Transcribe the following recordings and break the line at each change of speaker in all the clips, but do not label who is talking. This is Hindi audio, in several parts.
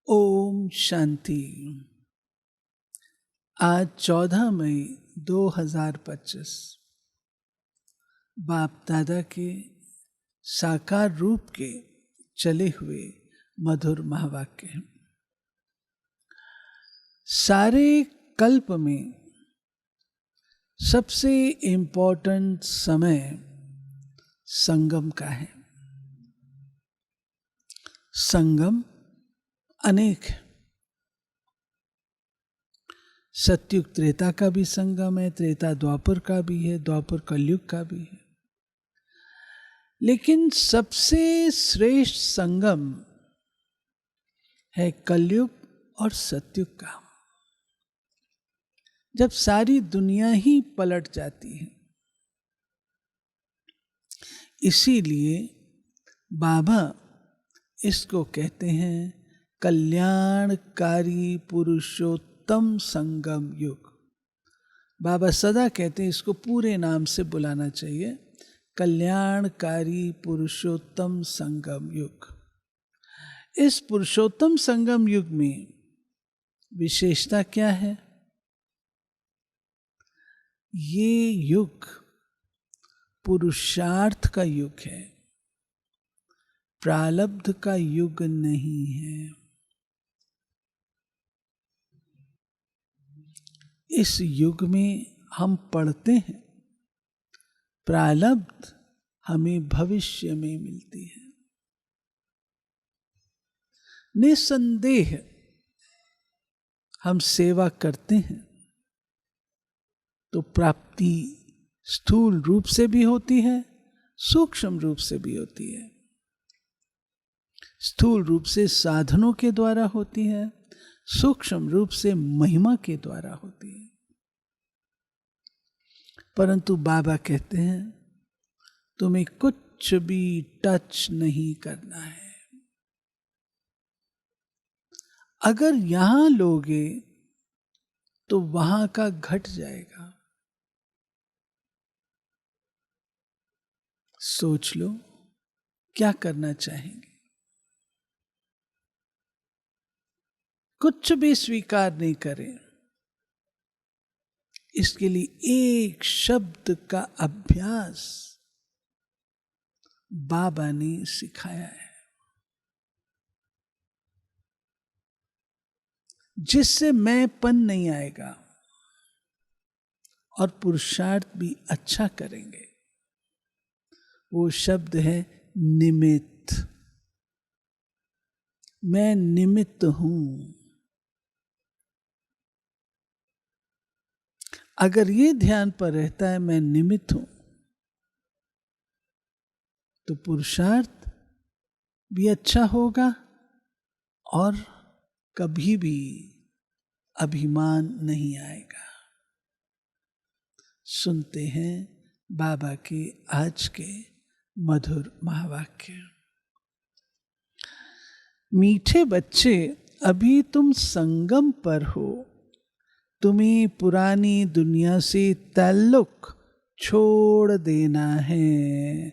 ओम शांति। आज 14 मई 2025 बाप दादा के साकार रूप के चले हुए मधुर महावाक्य हैं। सारे कल्प में सबसे इम्पोर्टेंट समय संगम का है। संगम अनेक है। सतयुग त्रेता का भी संगम है, त्रेता द्वापर का भी है, द्वापर कलयुग का भी है। लेकिन सबसे श्रेष्ठ संगम है कलयुग और सतयुग का, जब सारी दुनिया ही पलट जाती है। इसीलिए बाबा इसको कहते हैं कल्याणकारी पुरुषोत्तम संगम युग। बाबा सदा कहते हैं इसको पूरे नाम से बुलाना चाहिए, कल्याणकारी पुरुषोत्तम संगम युग। इस पुरुषोत्तम संगम युग में विशेषता क्या है? ये युग पुरुषार्थ का युग है, प्रारब्ध का युग नहीं है। इस युग में हम पढ़ते हैं प्रारब्ध हमें भविष्य में मिलती है। निसंदेह हम सेवा करते हैं तो प्राप्ति स्थूल रूप से भी होती है, सूक्ष्म रूप से भी होती है। स्थूल रूप से साधनों के द्वारा होती है, सूक्ष्म रूप से महिमा के द्वारा होती है। परंतु बाबा कहते हैं तुम्हें कुछ भी टच नहीं करना है। अगर यहां लोगे तो वहां का घट जाएगा। सोच लो क्या करना चाहेंगे। कुछ भी स्वीकार नहीं करें। इसके लिए एक शब्द का अभ्यास बाबा ने सिखाया है, जिससे मैंपन नहीं आएगा और पुरुषार्थ भी अच्छा करेंगे। वो शब्द है निमित्त। मैं निमित्त हूं। अगर ये ध्यान पर रहता है मैं निमित्त हूं, तो पुरुषार्थ भी अच्छा होगा और कभी भी अभिमान नहीं आएगा। सुनते हैं बाबा के आज के मधुर महावाक्य। मीठे बच्चे, अभी तुम संगम पर हो। तुम्हें पुरानी दुनिया से ताल्लुक छोड़ देना है,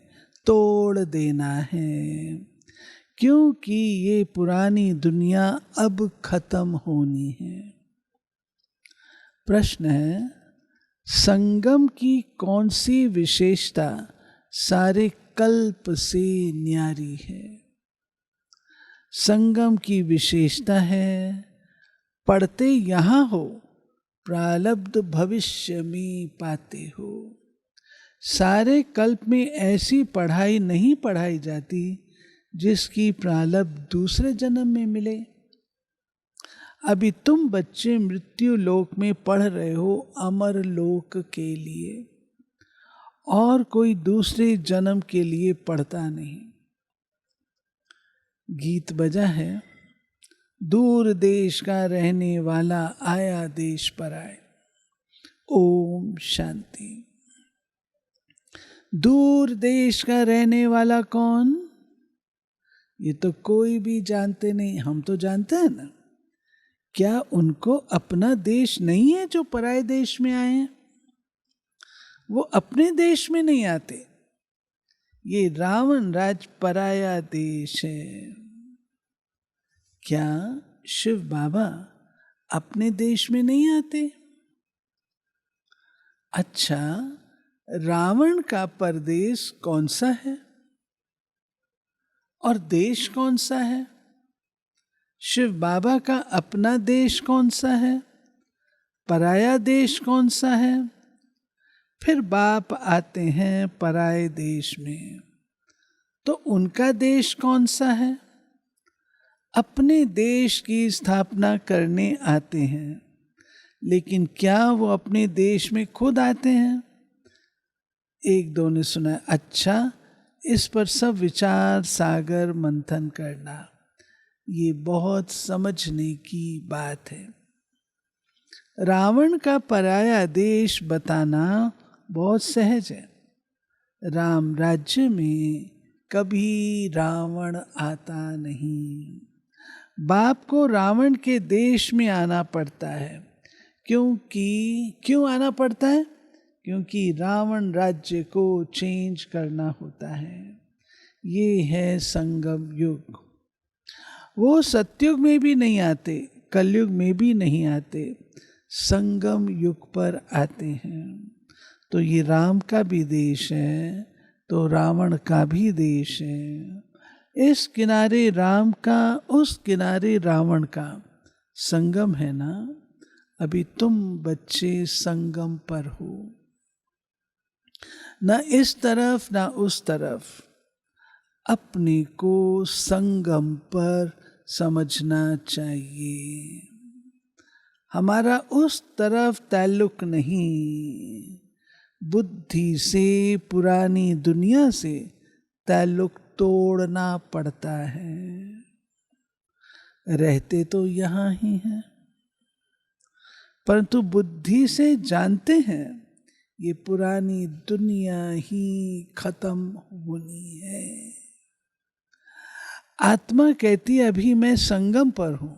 तोड़ देना है, क्योंकि ये पुरानी दुनिया अब खत्म होनी है। प्रश्न है, संगम की कौन सी विशेषता सारे कल्प से न्यारी है? संगम की विशेषता है पढ़ते यहां हो, प्रारब्ध भविष्य में पाते हो। सारे कल्प में ऐसी पढ़ाई नहीं पढ़ाई जाती जिसकी प्रारब्ध दूसरे जन्म में मिले। अभी तुम बच्चे मृत्यु लोक में पढ़ रहे हो अमर लोक के लिए, और कोई दूसरे जन्म के लिए पढ़ता नहीं। गीत बजा है, दूर देश का रहने वाला आया देश पर आए। ओम शांति। दूर देश का रहने वाला कौन? ये तो कोई भी जानते नहीं। हम तो जानते हैं ना। क्या उनको अपना देश नहीं है जो पराये देश में आए हैं? वो अपने देश में नहीं आते। ये रावण राज पराया देश है। क्या शिव बाबा अपने देश में नहीं आते? अच्छा, रावण का परदेश कौन सा है और देश कौन सा है? शिव बाबा का अपना देश कौन सा है, पराया देश कौन सा है? फिर बाप आते हैं पराए देश में, तो उनका देश कौन सा है? अपने देश की स्थापना करने आते हैं, लेकिन क्या वो अपने देश में खुद आते हैं? एक दो ने सुना, अच्छा, इस पर सब विचार सागर मंथन करना, ये बहुत समझने की बात है। रावण का पराया देश बताना बहुत सहज है। राम राज्य में कभी रावण आता नहीं। बाप को रावण के देश में आना पड़ता है, क्यों आना पड़ता है? क्योंकि रावण राज्य को चेंज करना होता है। ये है संगम युग। वो सतयुग में भी नहीं आते, कलयुग में भी नहीं आते, संगम युग पर आते हैं। तो ये राम का भी देश है, तो रावण का भी देश है। इस किनारे राम का, उस किनारे रावण का संगम है ना। अभी तुम बच्चे संगम पर हो, ना इस तरफ ना उस तरफ, अपने को संगम पर समझना चाहिए। हमारा उस तरफ ताल्लुक नहीं, बुद्धि से पुरानी दुनिया से ताल्लुक तोड़ना पड़ता है। रहते तो यहाँ ही हैं, परंतु बुद्धि से जानते हैं ये पुरानी दुनिया ही खत्म होनी है। आत्मा कहती अभी मैं संगम पर हूं।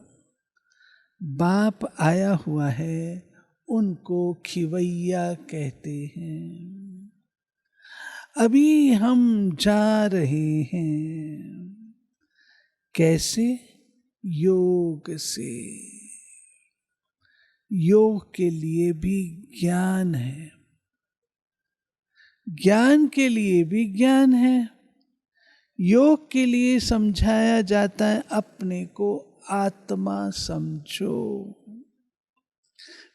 बाप आया हुआ है, उनको खिवैया कहते हैं। अभी हम जा रहे हैं। कैसे? योग से। योग के लिए भी ज्ञान है, ज्ञान के लिए भी ज्ञान है। योग के लिए समझाया जाता है अपने को आत्मा समझो,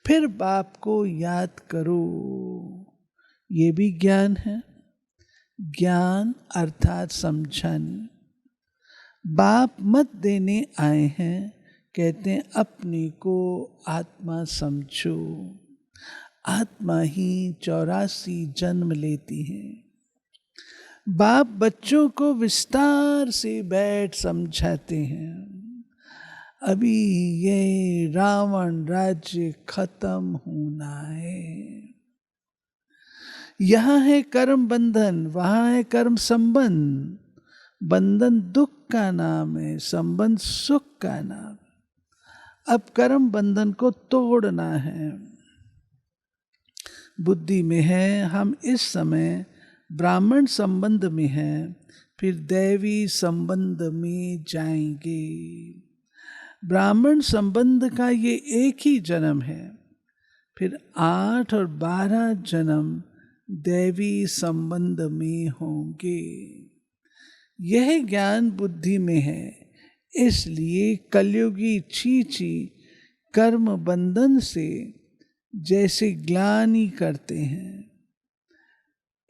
फिर बाप को याद करो, ये भी ज्ञान है। ज्ञान अर्थात समझाने। बाप मत देने आए हैं, कहते हैं अपने को आत्मा समझो। आत्मा ही 84 जन्म लेती है। बाप बच्चों को विस्तार से बैठ समझाते हैं। अभी ये रावण राज्य खत्म होना है। यहाँ है कर्म बंधन, वहाँ है कर्म संबंध। बंधन दुख का नाम है, संबंध सुख का नाम। अब कर्म बंधन को तोड़ना है। बुद्धि में है हम इस समय ब्राह्मण संबंध में हैं, फिर दैवी संबंध में जाएंगे। ब्राह्मण संबंध का ये एक ही जन्म है, फिर 8 और 12 जन्म दैवी संबंध में होंगे। यह ज्ञान बुद्धि में है, इसलिए कलयुगी चीची कर्म बंधन से जैसे ग्लानि करते हैं,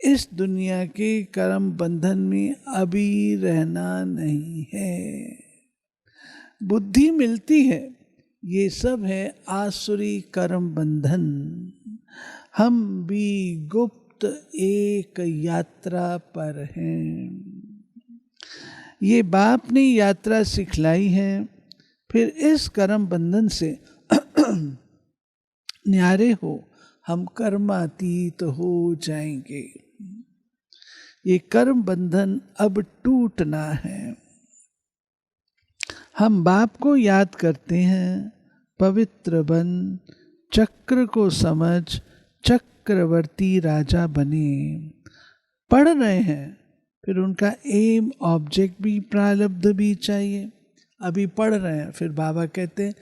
इस दुनिया के कर्म बंधन में अभी रहना नहीं है। बुद्धि मिलती है, ये सब है आसुरी कर्म बंधन। हम भी गुप्त एक यात्रा पर हैं। ये बाप ने यात्रा सिखलाई है, फिर इस कर्म बंधन से न्यारे हो हम कर्मातीत हो जाएंगे। ये कर्म बंधन अब टूटना है। हम बाप को याद करते हैं, पवित्र बन, चक्र को समझ, चक्रवर्ती राजा बने। पढ़ रहे हैं, फिर उनका एम ऑब्जेक्ट भी प्रारब्ध भी चाहिए। अभी पढ़ रहे हैं, फिर बाबा कहते हैं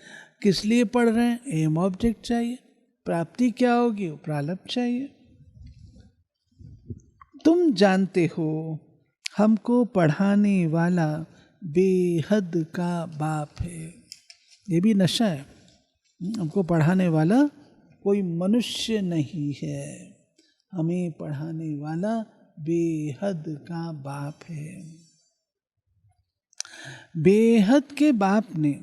किस लिए पढ़ रहे हैं, एम ऑब्जेक्ट चाहिए, प्राप्ति क्या होगी, वो प्रारब्ध चाहिए। तुम जानते हो हमको पढ़ाने वाला बेहद का बाप है। ये भी नशा है, हमको पढ़ाने वाला कोई मनुष्य नहीं है, हमें पढ़ाने वाला बेहद का बाप है। बेहद के बाप ने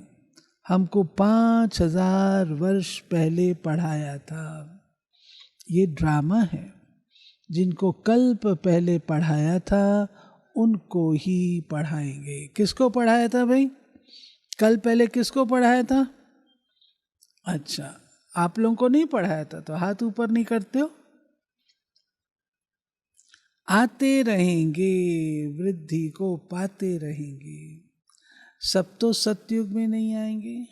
हमको 5000 वर्ष पहले पढ़ाया था। ये ड्रामा है, जिनको कल्प पहले पढ़ाया था उनको ही पढ़ाएंगे। किसको पढ़ाया था भाई, कल पहले किसको पढ़ाया था? अच्छा, आप लोगों को नहीं पढ़ाया था तो हाथ ऊपर नहीं करते हो। आते रहेंगे, वृद्धि को पाते रहेंगे। सब तो सतयुग में नहीं आएंगे,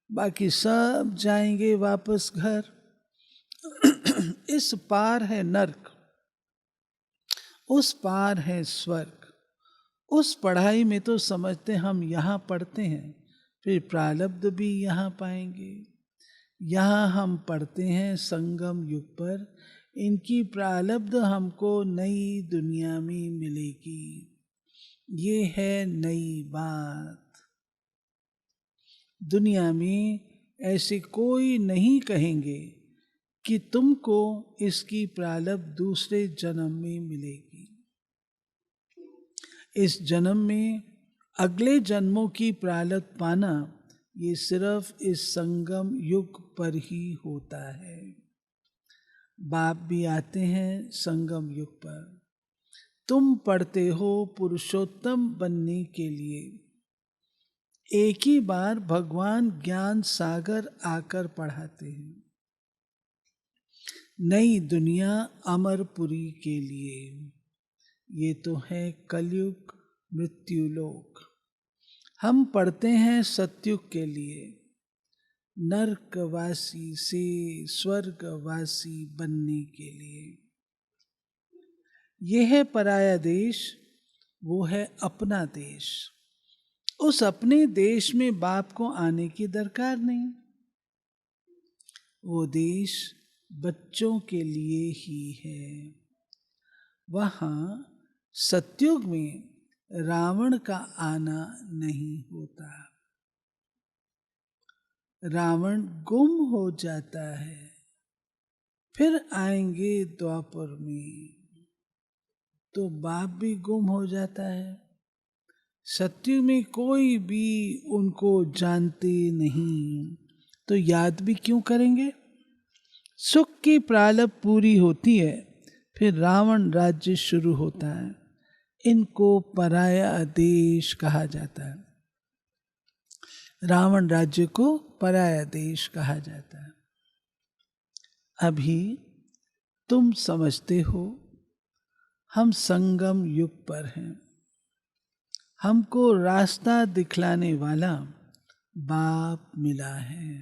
बाकी सब जाएंगे वापस घर। इस पार है नर्क, उस पार है स्वर्ग। उस पढ़ाई में तो समझते हम यहाँ पढ़ते हैं, फिर प्रारब्ध भी यहाँ पाएंगे। यहाँ हम पढ़ते हैं संगम युग पर, इनकी प्रारब्ध हमको नई दुनिया में मिलेगी। ये है नई बात। दुनिया में ऐसे कोई नहीं कहेंगे कि तुमको इसकी प्रारब्ध दूसरे जन्म में मिलेगी। इस जन्म में अगले जन्मों की प्रारब्ध पाना ये सिर्फ इस संगम युग पर ही होता है। बाप भी आते हैं संगम युग पर। तुम पढ़ते हो पुरुषोत्तम बनने के लिए। एक ही बार भगवान ज्ञान सागर आकर पढ़ाते हैं, नई दुनिया अमरपुरी के लिए। ये तो है कलयुग मृत्युलोक। हम पढ़ते हैं सतयुग के लिए, नरकवासी से स्वर्गवासी बनने के लिए। यह है पराया देश, वो है अपना देश। उस अपने देश में बाप को आने की दरकार नहीं। वो देश बच्चों के लिए ही है। वहाँ सतयुग में रावण का आना नहीं होता। रावण गुम हो जाता है, फिर आएंगे द्वापर में तो बाप भी गुम हो जाता है। सतयुग में कोई भी उनको जानते नहीं, तो याद भी क्यों करेंगे। सुख की प्रारब्ध पूरी होती है, फिर रावण राज्य शुरू होता है। इनको पराया देश कहा जाता है। रावण राज्य को पराया देश कहा जाता है। अभी तुम समझते हो हम संगम युग पर हैं। हमको रास्ता दिखलाने वाला बाप मिला है।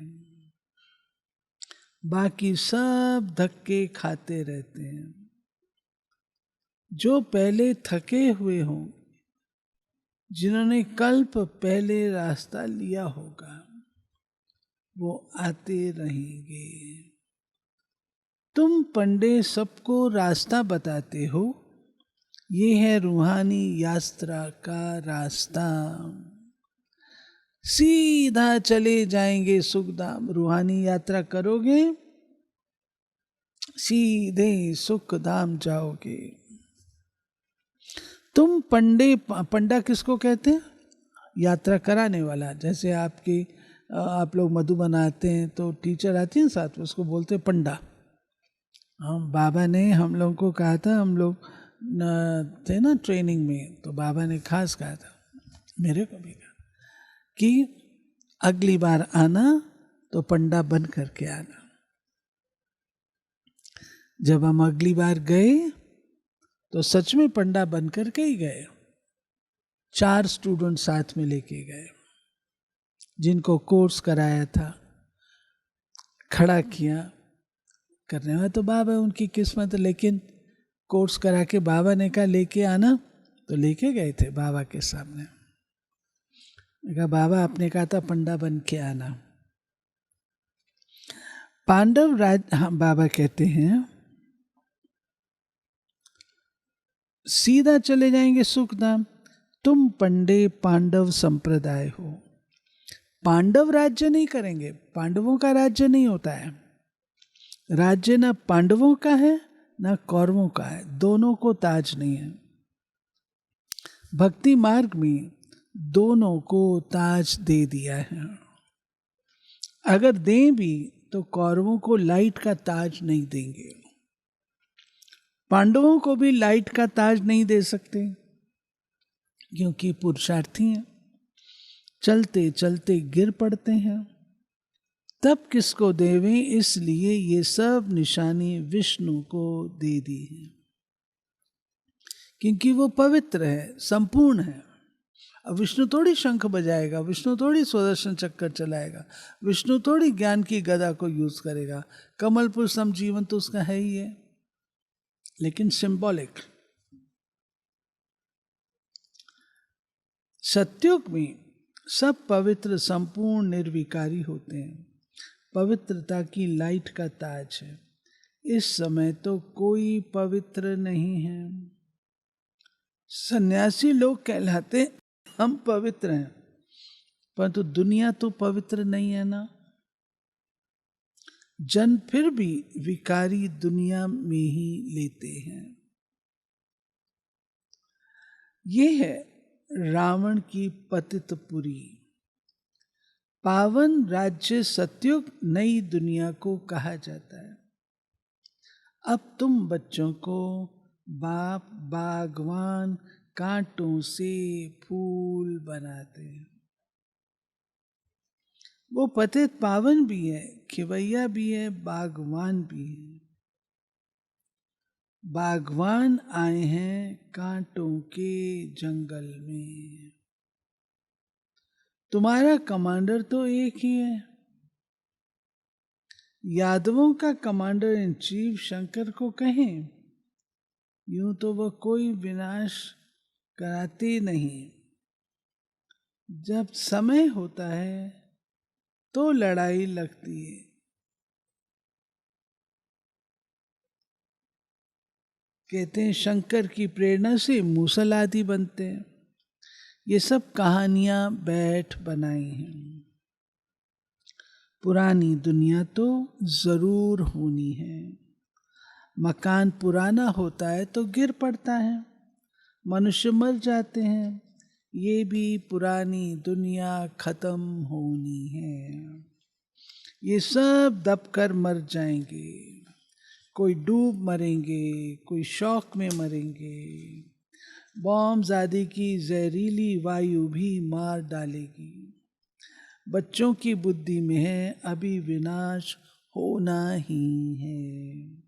बाकी सब धक्के खाते रहते हैं। जो पहले थके हुए हों, जिन्होंने कल्प पहले रास्ता लिया होगा, वो आते रहेंगे। तुम पंडे सबको रास्ता बताते हो। ये है रूहानी यात्रा का रास्ता। सीधा चले जाएंगे सुखधाम। रूहानी यात्रा करोगे, सीधे सुखधाम जाओगे। तुम पंडा किसको कहते हैं? यात्रा कराने वाला। जैसे आप लोग मधु बनाते हैं तो टीचर आती है साथ में, उसको बोलते हैं पंडा। हम बाबा ने हम लोगों को कहा था, हम लोग थे ना ट्रेनिंग में, तो बाबा ने खास कहा था, मेरे को भी कहा कि अगली बार आना तो पंडा बन करके आना। जब हम अगली बार गए तो सच में पंडा बन करके ही गए। 4 स्टूडेंट साथ में लेके गए, जिनको कोर्स कराया था, खड़ा किया। करने वाला तो बाबा है, उनकी किस्मत। लेकिन कोर्स करा के बाबा ने कहा लेके आना, तो लेके गए थे बाबा के सामने। कहा बाबा आपने कहा था पंडा बन के आना। पांडव राज, हाँ बाबा कहते हैं सीधा चले जाएंगे सुखधाम। तुम पंडे पांडव संप्रदाय हो। पांडव राज्य नहीं करेंगे, पांडवों का राज्य नहीं होता है। राज्य ना पांडवों का है ना कौरवों का है, दोनों को ताज नहीं है। भक्ति मार्ग में दोनों को ताज दे दिया है। अगर दें भी तो कौरवों को लाइट का ताज नहीं देंगे, पांडवों को भी लाइट का ताज नहीं दे सकते क्योंकि पुरुषार्थी हैं, चलते चलते गिर पड़ते हैं। तब किसको देवें, इसलिए ये सब निशानी विष्णु को दे दी है क्योंकि वो पवित्र है, संपूर्ण है। अब विष्णु थोड़ी शंख बजाएगा, विष्णु थोड़ी सुदर्शन चक्कर चलाएगा, विष्णु थोड़ी ज्ञान की गदा को यूज करेगा। कमल पुष्पम जीवन तो उसका है ही है, लेकिन सिंबॉलिक। सत्युग में सब पवित्र संपूर्ण निर्विकारी होते हैं, पवित्रता की लाइट का ताज है। इस समय तो कोई पवित्र नहीं है। सन्यासी लोग कहलाते हम पवित्र हैं, परंतु दुनिया तो पवित्र नहीं है ना। जन फिर भी विकारी दुनिया में ही लेते हैं। ये है रावण की पतितपुरी। पावन राज्य सत्युग नई दुनिया को कहा जाता है। अब तुम बच्चों को बाप बागवान कांटों से फूल बनाते हैं। वो पतित पावन भी है, खिवैया भी है, बागवान भी है। बागवान आए हैं कांटों के जंगल में। तुम्हारा कमांडर तो एक ही है। यादवों का कमांडर इन चीफ शंकर को कहें, यूं तो वह कोई विनाश कराते नहीं। जब समय होता है तो लड़ाई लगती है। कहते हैं शंकर की प्रेरणा से मूसल आदि बनते हैं। ये सब कहानियां बैठ बनाई हैं। पुरानी दुनिया तो जरूर होनी है। मकान पुराना होता है तो गिर पड़ता है, मनुष्य मर जाते हैं। ये भी पुरानी दुनिया खत्म होनी है। ये सब दबकर मर जाएंगे। कोई डूब मरेंगे, कोई शौक में मरेंगे। बॉम्ब आदि की जहरीली वायु भी मार डालेगी। बच्चों की बुद्धि में है अभी विनाश होना ही है।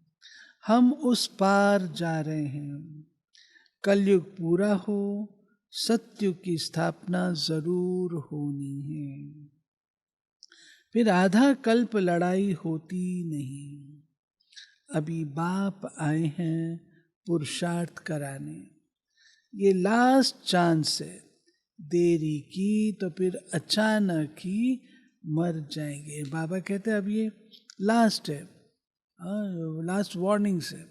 हम उस पार जा रहे हैं। कलयुग पूरा हो, सत्युग की स्थापना जरूर होनी है। फिर आधा कल्प लड़ाई होती नहीं। अभी बाप आए हैं पुरुषार्थ कराने। ये लास्ट चांस है। देरी की तो फिर अचानक ही मर जाएंगे। बाबा कहते हैं अब ये लास्ट है, लास्ट वार्निंग्स है।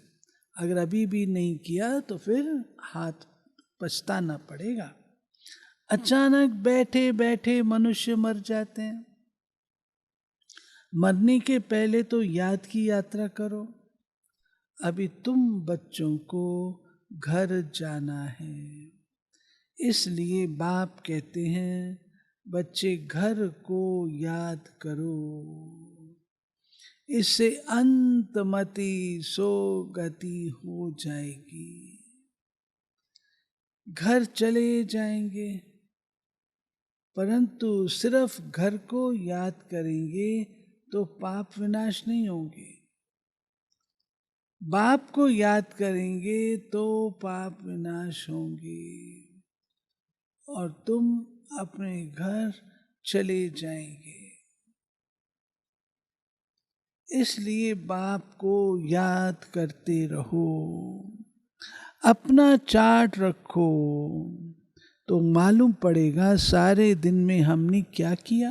अगर अभी भी नहीं किया तो फिर हाथ पछताना पड़ेगा। अचानक बैठे बैठे मनुष्य मर जाते हैं। मरने के पहले तो याद की यात्रा करो। अभी तुम बच्चों को घर जाना है, इसलिए बाप कहते हैं बच्चे घर को याद करो। इससे अंतमति सो गति हो जाएगी। घर चले जाएंगे, परंतु सिर्फ घर को याद करेंगे तो पाप विनाश नहीं होंगे। बाप को याद करेंगे तो पाप विनाश होंगे और तुम अपने घर चले जाएंगे। इसलिए बाप को याद करते रहो। अपना चार्ट रखो। तो मालूम पड़ेगा सारे दिन में हमने क्या किया।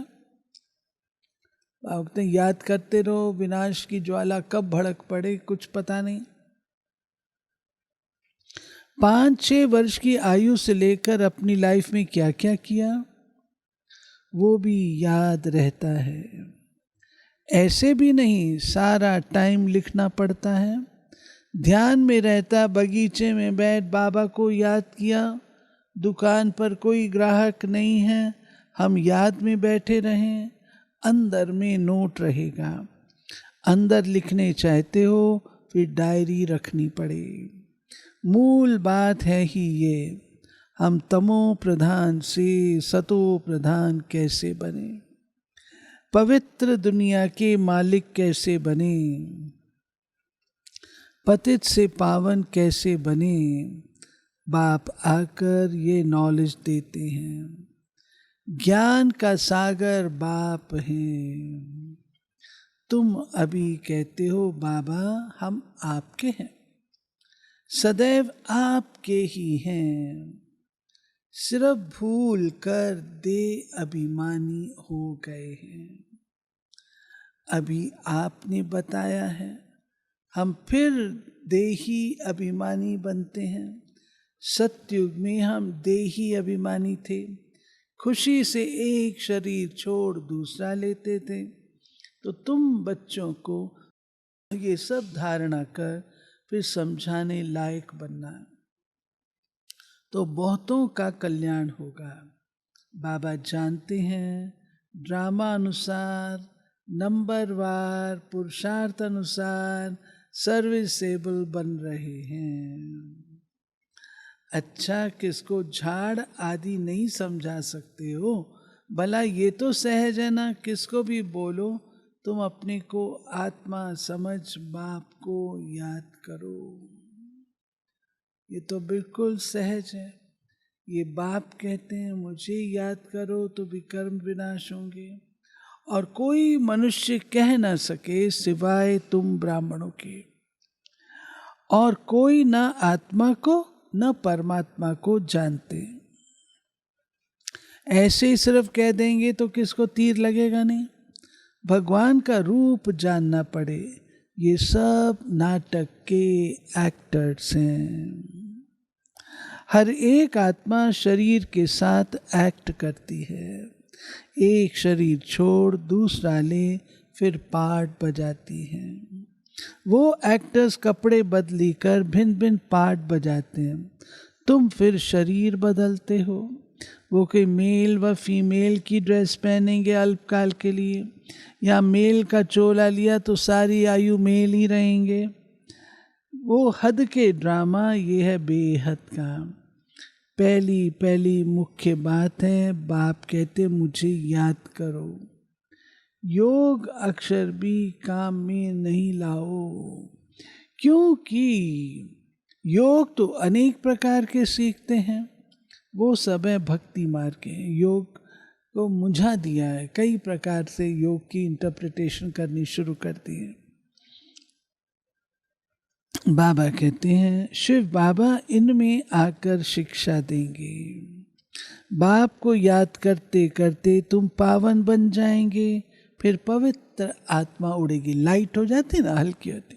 आप याद करते रहो, विनाश की ज्वाला कब भड़क पड़े कुछ पता नहीं। 5-6 वर्ष की आयु से लेकर अपनी लाइफ में क्या क्या किया वो भी याद रहता है। ऐसे भी नहीं सारा टाइम लिखना पड़ता है। ध्यान में रहता, बगीचे में बैठ बाबा को याद किया, दुकान पर कोई ग्राहक नहीं है, हम याद में बैठे रहें, अंदर में नोट रहेगा। अंदर लिखने चाहते हो फिर डायरी रखनी पड़े। मूल बात है ही ये, हम तमो प्रधान से सतो प्रधान कैसे बने, पवित्र दुनिया के मालिक कैसे बने, पतित से पावन कैसे बने। बाप आकर ये नॉलेज देते हैं। ज्ञान का सागर बाप है। तुम अभी कहते हो बाबा हम आपके हैं, सदैव आपके ही हैं, सिर्फ भूल कर दे अभिमानी हो गए हैं। अभी आपने बताया है, हम फिर देही अभिमानी बनते हैं। सतयुग में हम देही अभिमानी थे, खुशी से एक शरीर छोड़ दूसरा लेते थे। तो तुम बच्चों को ये सब धारणा कर फिर समझाने लायक बनना, तो बहुतों का कल्याण होगा। बाबा जानते हैं ड्रामा अनुसार, नंबरवार, पुरुषार्थ अनुसार सर्विसेबल बन रहे हैं। अच्छा, किसको झाड़ आदि नहीं समझा सकते हो, भला ये तो सहज है ना, किसको भी बोलो तुम अपने को आत्मा समझ बाप को याद करो, ये तो बिल्कुल सहज है। ये बाप कहते हैं मुझे याद करो तो विकर्म विनाश होंगे, और कोई मनुष्य कह ना सके सिवाय तुम ब्राह्मणों के, और कोई ना आत्मा को न परमात्मा को जानते। ऐसे ही सिर्फ कह देंगे तो किसको तीर लगेगा नहीं। भगवान का रूप जानना पड़े। ये सब नाटक के एक्टर्स हैं। हर एक आत्मा शरीर के साथ एक्ट करती है। एक शरीर छोड़ दूसरा ले फिर पार्ट बजाती है। वो एक्टर्स कपड़े बदली कर भिन्न भिन्न पार्ट बजाते हैं, तुम फिर शरीर बदलते हो। वो कोई मेल व फीमेल की ड्रेस पहनेंगे अल्पकाल के लिए, या मेल का चोला लिया तो सारी आयु मेल ही रहेंगे। वो हद के ड्रामा, ये है बेहद का। पहली मुख्य बात है, बाप कहते मुझे याद करो। योग अक्षर भी काम में नहीं लाओ, क्योंकि योग तो अनेक प्रकार के सीखते हैं, वो सब है भक्ति मार्ग के। योग को मुझा दिया है, कई प्रकार से योग की इंटरप्रिटेशन करनी शुरू कर दी है। बाबा कहते हैं शिव बाबा इनमें आकर शिक्षा देंगे। बाप को याद करते करते तुम पावन बन जाएंगे, फिर पवित्र आत्मा उड़ेगी। लाइट हो जाती ना, हल्की होती।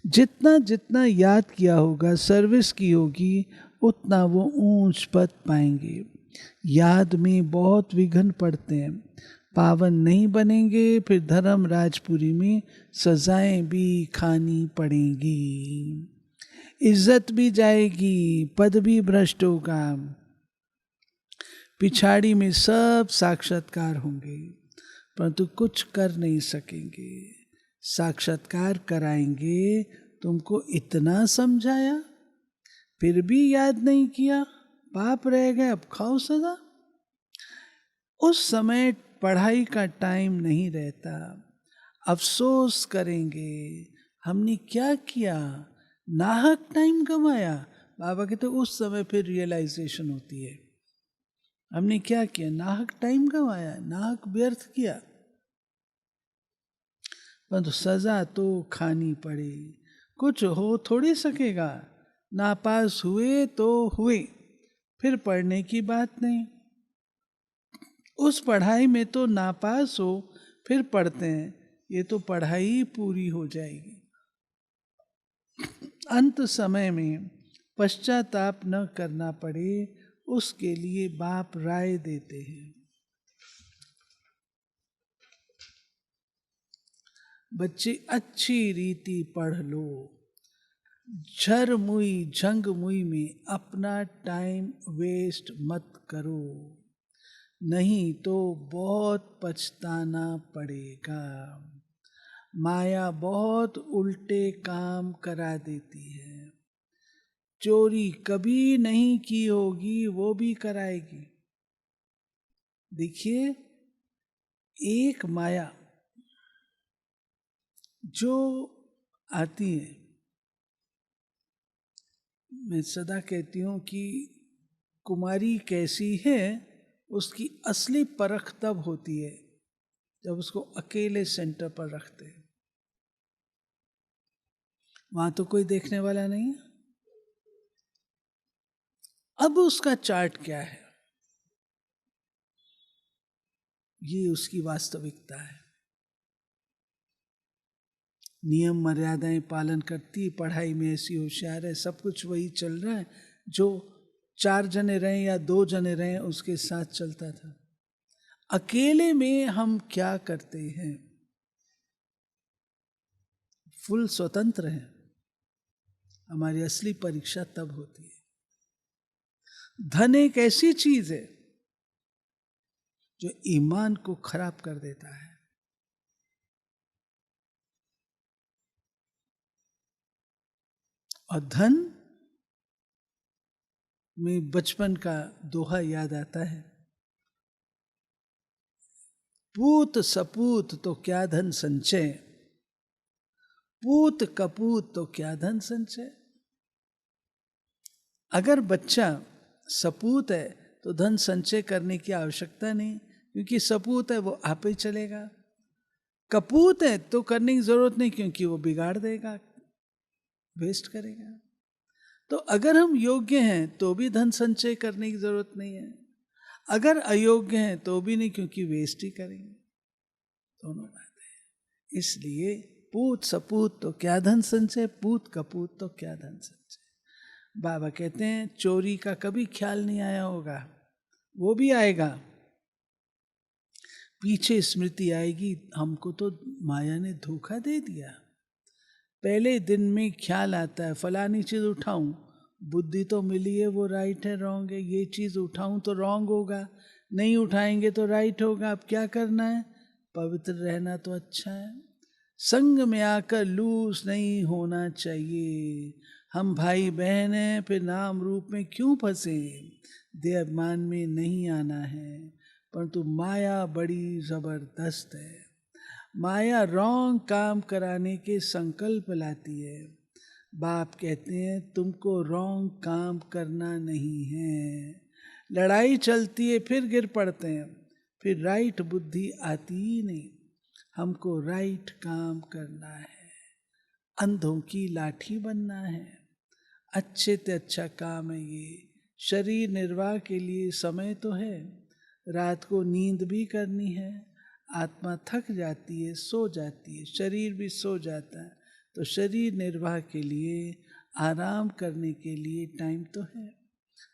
जितना जितना याद किया होगा, सर्विस की होगी, उतना वो ऊंच पद पाएंगे। याद में बहुत विघ्न पड़ते हैं, पावन नहीं बनेंगे, फिर धर्म राजपुरी में सजाएं भी खानी पड़ेंगी, इज्जत भी जाएगी, पद भी भ्रष्ट होगा, पिछाड़ी में सब साक्षात्कार होंगे, परंतु कुछ कर नहीं सकेंगे। साक्षात्कार कराएंगे, तुमको इतना समझाया फिर भी याद नहीं किया, पाप रह गए, अब खाओ सदा। उस समय पढ़ाई का टाइम नहीं रहता, अफसोस करेंगे हमने क्या किया, नाहक टाइम गंवाया। बाबा कहते उस समय फिर रियलाइजेशन होती है, हमने क्या किया, नाहक टाइम गंवाया, नाहक व्यर्थ किया, परंतु सजा तो खानी पड़े। कुछ हो थोड़ी सकेगा, नापास हुए तो हुए, फिर पढ़ने की बात नहीं। उस पढ़ाई में तो नापास हो फिर पढ़ते हैं, ये तो पढ़ाई ही पूरी हो जाएगी। अंत समय में पश्चाताप न करना पड़े, उसके लिए बाप राय देते हैं। बच्चे अच्छी रीति पढ़ लो, झर मुई झंग मुई में अपना टाइम वेस्ट मत करो, नहीं तो बहुत पछताना पड़ेगा। माया बहुत उल्टे काम करा देती है। चोरी कभी नहीं की होगी वो भी कराएगी। देखिए, एक माया जो आती है, मैं सदा कहती हूं कि कुमारी कैसी है उसकी असली परख तब होती है जब उसको अकेले सेंटर पर रखते हैं। वहां तो कोई देखने वाला नहीं है। अब उसका चार्ट क्या है, ये उसकी वास्तविकता है। नियम मर्यादाएं पालन करती, पढ़ाई में ऐसी होशियार है, सब कुछ वही चल रहा है जो 4 जने रहे या 2 जने रहे उसके साथ चलता था। अकेले में हम क्या करते हैं, फुल स्वतंत्र हैं। हमारी असली परीक्षा तब होती है। धन एक ऐसी चीज है जो ईमान को खराब कर देता है। और धन में बचपन का दोहा याद आता है, पूत सपूत तो क्या धन संचय, पूत कपूत तो क्या धन संचय। अगर बच्चा सपूत है तो धन संचय करने की आवश्यकता नहीं, क्योंकि सपूत है वो आप ही चलेगा। कपूत है तो करने की जरूरत नहीं, क्योंकि वो बिगाड़ देगा, वेस्ट करेगा। तो अगर हम योग्य हैं तो भी धन संचय करने की जरूरत नहीं है, अगर अयोग्य हैं तो भी नहीं, क्योंकि वेस्ट ही करेंगे। दोनों बातें हैं। इसलिए पूत सपूत तो क्या धन संचय, पूत कपूत तो क्या धन संचय। बाबा कहते हैं चोरी का कभी ख्याल नहीं आया होगा, वो भी आएगा। पीछे स्मृति आएगी, हमको तो माया ने धोखा दे दिया। पहले दिन में ख्याल आता है फलानी चीज उठाऊं, बुद्धि तो मिली है वो राइट है रॉन्ग है, ये चीज उठाऊं तो रॉन्ग होगा, नहीं उठाएंगे तो राइट होगा। अब क्या करना है, पवित्र रहना तो अच्छा है। संग में आकर लूज नहीं होना चाहिए। हम भाई बहन हैं, फिर नाम रूप में क्यों फंसे, देह अभिमान में नहीं आना है। परंतु माया बड़ी जबरदस्त है। माया रॉन्ग काम कराने के संकल्प लाती है। बाप कहते हैं तुमको रॉन्ग काम करना नहीं है। लड़ाई चलती है, फिर गिर पड़ते हैं, फिर राइट बुद्धि आती ही नहीं। हमको राइट काम करना है, अंधों की लाठी बनना है। अच्छे से अच्छा काम है ये। शरीर निर्वाह के लिए समय तो है, रात को नींद भी करनी है। आत्मा थक जाती है, सो जाती है, शरीर भी सो जाता है, तो शरीर निर्वाह के लिए, आराम करने के लिए टाइम तो है।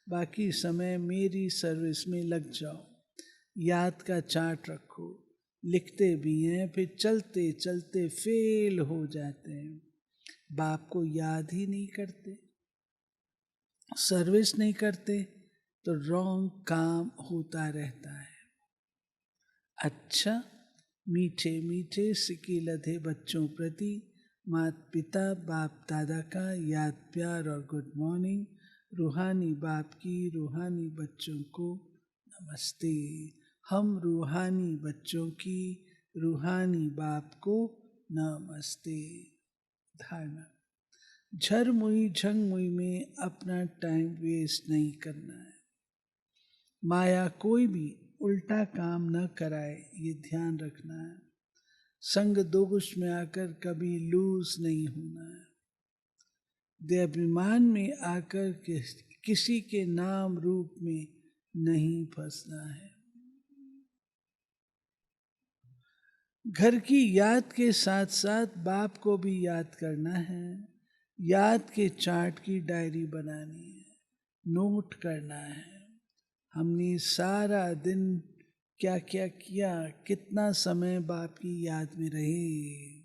बाकी समय मेरी सर्विस में लग जाओ। याद का चार्ट रखो, लिखते भी हैं, फिर चलते चलते फेल हो जाते हैं। बाप को याद ही नहीं करते, सर्विस नहीं करते, तो रॉन्ग काम होता रहता है। अच्छा, मीठे मीठे सिक्के लधे बच्चों प्रति माता पिता बाप दादा का याद प्यार और गुड मॉर्निंग। रूहानी बाप की रूहानी बच्चों को नमस्ते। हम रूहानी बच्चों की रूहानी बाप को नमस्ते। धारणा, झर मुई झंग मुई में अपना टाइम वेस्ट नहीं करना है। माया कोई भी उल्टा काम न कराए, ये ध्यान रखना है। संग दोगुश में आकर कभी लूज नहीं होना है। देहाभिमान में आकर किसी के नाम रूप में नहीं फंसना है। घर की याद के साथ साथ बाप को भी याद करना है। याद के चार्ट की डायरी बनानी है, नोट करना है। हमने सारा दिन क्या क्या किया, कितना समय बाप की याद में रहे।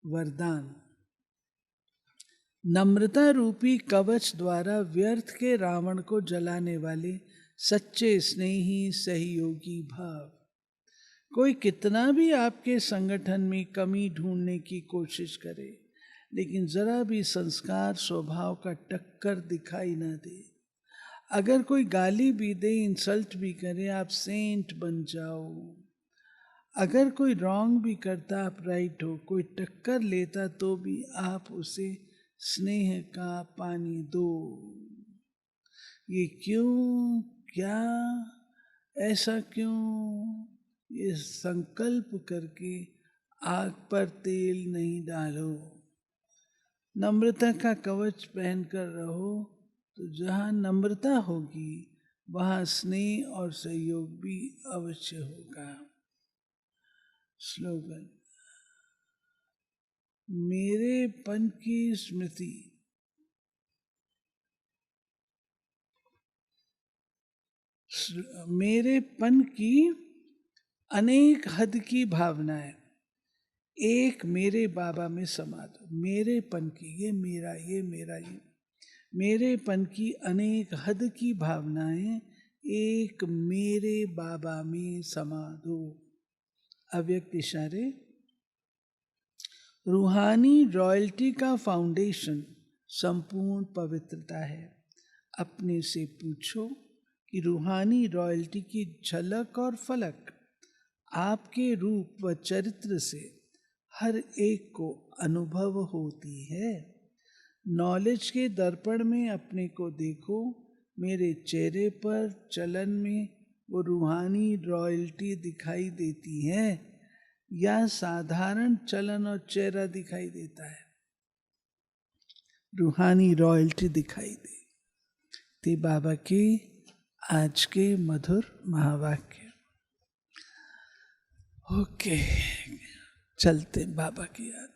वरदान, नम्रता रूपी कवच द्वारा व्यर्थ के रावण को जलाने वाले सच्चे स्नेही सहयोगी भाव। कोई कितना भी आपके संगठन में कमी ढूंढने की कोशिश करे, लेकिन जरा भी संस्कार स्वभाव का टक्कर दिखाई ना दे। अगर कोई गाली भी दे, इंसल्ट भी करे, आप सेंट बन जाओ। अगर कोई रॉन्ग भी करता, आप राइट हो। कोई टक्कर लेता तो भी आप उसे स्नेह का पानी दो। ये क्यों, क्या, ऐसा क्यों, ये संकल्प करके आग पर तेल नहीं डालो। नम्रता का कवच पहनकर रहो, तो जहाँ नम्रता होगी वहाँ स्नेह और सहयोग भी अवश्य होगा। स्लोगन, मेरेपन की स्मृति। मेरेपन की अनेक हद की भावनाएं एक मेरे बाबा में समा दो। मेरेपन की, ये मेरा, ये मेरा, ये मेरेपन की अनेक हद की भावनाएं एक मेरे बाबा में समा दो। अव्यक्त इशारे। रूहानी रॉयल्टी का फाउंडेशन संपूर्ण पवित्रता है। अपने से पूछो कि रूहानी रॉयल्टी की झलक और फलक आपके रूप व चरित्र से हर एक को अनुभव होती है। नॉलेज के दर्पण में अपने को देखो। मेरे चेहरे पर, चलन में वो रूहानी रॉयल्टी दिखाई देती है या साधारण चलन और चेहरा दिखाई देता है? रूहानी रॉयल्टी दिखाई दे। ते बाबा के आज के मधुर महावाक्य। ओके, चलते बाबा की याद।